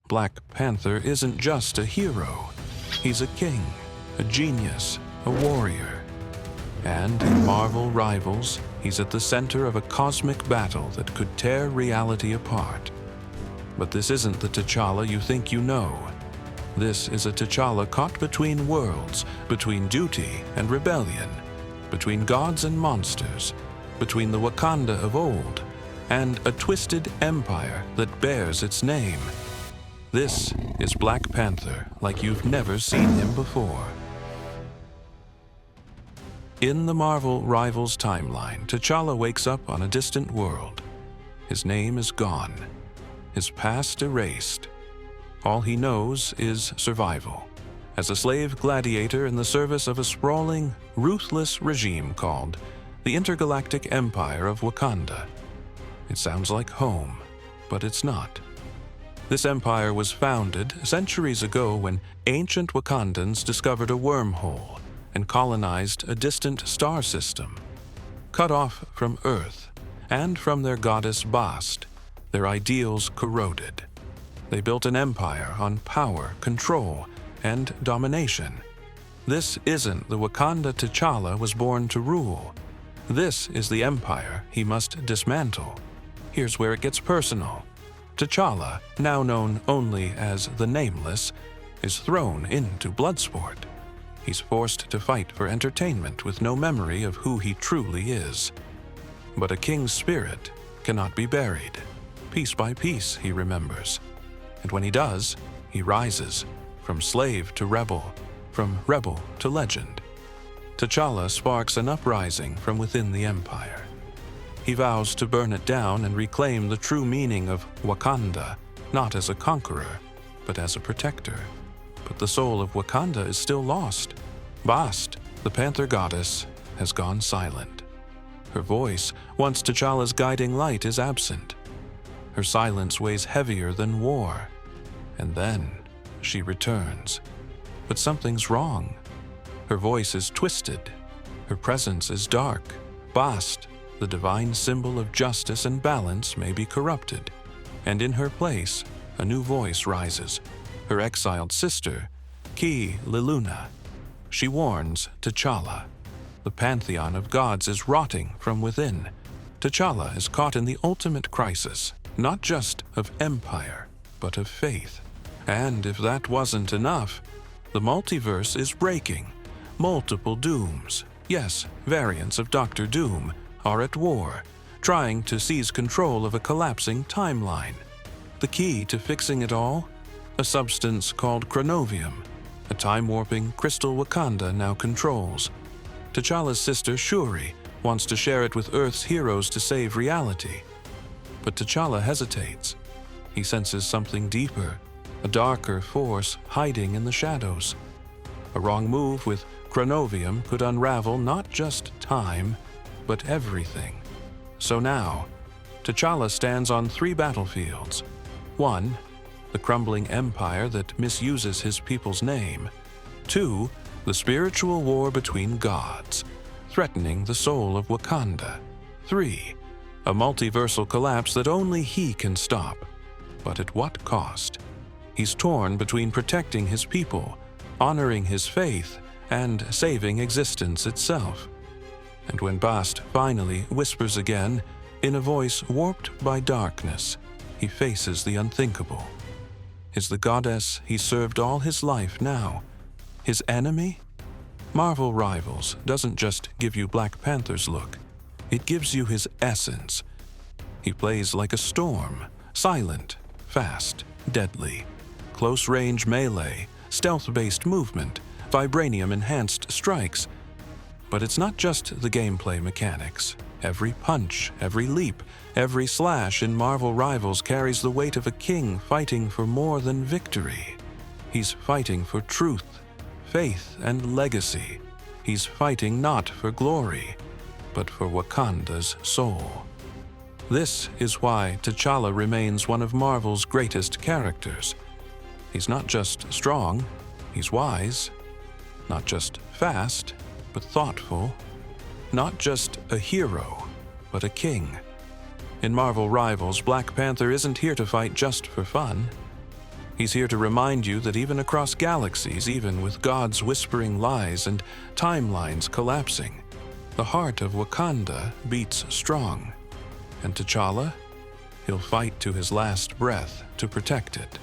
Black Panther isn't just a hero. He's a king, a genius, a warrior. And in Marvel Rivals, he's at the center of a cosmic battle that could tear reality apart. But this isn't the T'Challa you think you know. This is a T'Challa caught between worlds, between duty and rebellion, between gods and monsters, between the Wakanda of old and a twisted empire that bears its name. This is Black Panther like you've never seen him before. In the Marvel Rivals timeline, T'Challa wakes up on a distant world. His name is gone, his past erased. All he knows is survival, as a slave gladiator in the service of a sprawling, ruthless regime called the Intergalactic Empire of Wakanda. It sounds like home, but it's not. This empire was founded centuries ago when ancient Wakandans discovered a wormhole and colonized a distant star system. Cut off from Earth and from their goddess Bast, their ideals corroded. They built an empire on power, control, and domination. This isn't the Wakanda T'Challa was born to rule. This is the empire he must dismantle. Here's where it gets personal. T'Challa, now known only as the Nameless, is thrown into Bloodsport. He's forced to fight for entertainment with no memory of who he truly is. But a king's spirit cannot be buried. Piece by piece, he remembers. And when he does, he rises, from slave to rebel, from rebel to legend. T'Challa sparks an uprising from within the empire. He vows to burn it down and reclaim the true meaning of Wakanda, not as a conqueror, but as a protector. But the soul of Wakanda is still lost. Bast, the Panther Goddess, has gone silent. Her voice, once T'Challa's guiding light, is absent. Her silence weighs heavier than war. And then she returns. But something's wrong. Her voice is twisted. Her presence is dark. Bast, the divine symbol of justice and balance, may be corrupted. And in her place, a new voice rises. Her exiled sister, Ki Liluna. She warns T'Challa. The pantheon of gods is rotting from within. T'Challa is caught in the ultimate crisis, not just of empire, but of faith. And if that wasn't enough, the multiverse is breaking. Multiple dooms, yes, variants of Doctor Doom, are at war, trying to seize control of a collapsing timeline. The key to fixing it all? A substance called Chronovium, a time-warping crystal Wakanda now controls. T'Challa's sister Shuri wants to share it with Earth's heroes to save reality. But T'Challa hesitates. He senses something deeper, a darker force hiding in the shadows. A wrong move with Chronovium could unravel not just time, but everything. So now, T'Challa stands on 3 battlefields. 1, the crumbling empire that misuses his people's name. 2, the spiritual war between gods, threatening the soul of Wakanda. 3, a multiversal collapse that only he can stop. But at what cost? He's torn between protecting his people, honoring his faith, and saving existence itself. And when Bast finally whispers again, in a voice warped by darkness, he faces the unthinkable. Is the goddess he served all his life now his enemy? Marvel Rivals doesn't just give you Black Panther's look, it gives you his essence. He plays like a storm, silent, fast, deadly. Close-range melee, stealth-based movement, vibranium-enhanced strikes. But it's not just the gameplay mechanics. Every punch, every leap, every slash in Marvel Rivals carries the weight of a king fighting for more than victory. He's fighting for truth, faith, and legacy. He's fighting not for glory, but for Wakanda's soul. This is why T'Challa remains one of Marvel's greatest characters. He's not just strong, he's wise. Not just fast, but thoughtful. Not just a hero, but a king. In Marvel Rivals, Black Panther isn't here to fight just for fun. He's here to remind you that even across galaxies, even with gods whispering lies and timelines collapsing, the heart of Wakanda beats strong. And T'Challa? He'll fight to his last breath to protect it.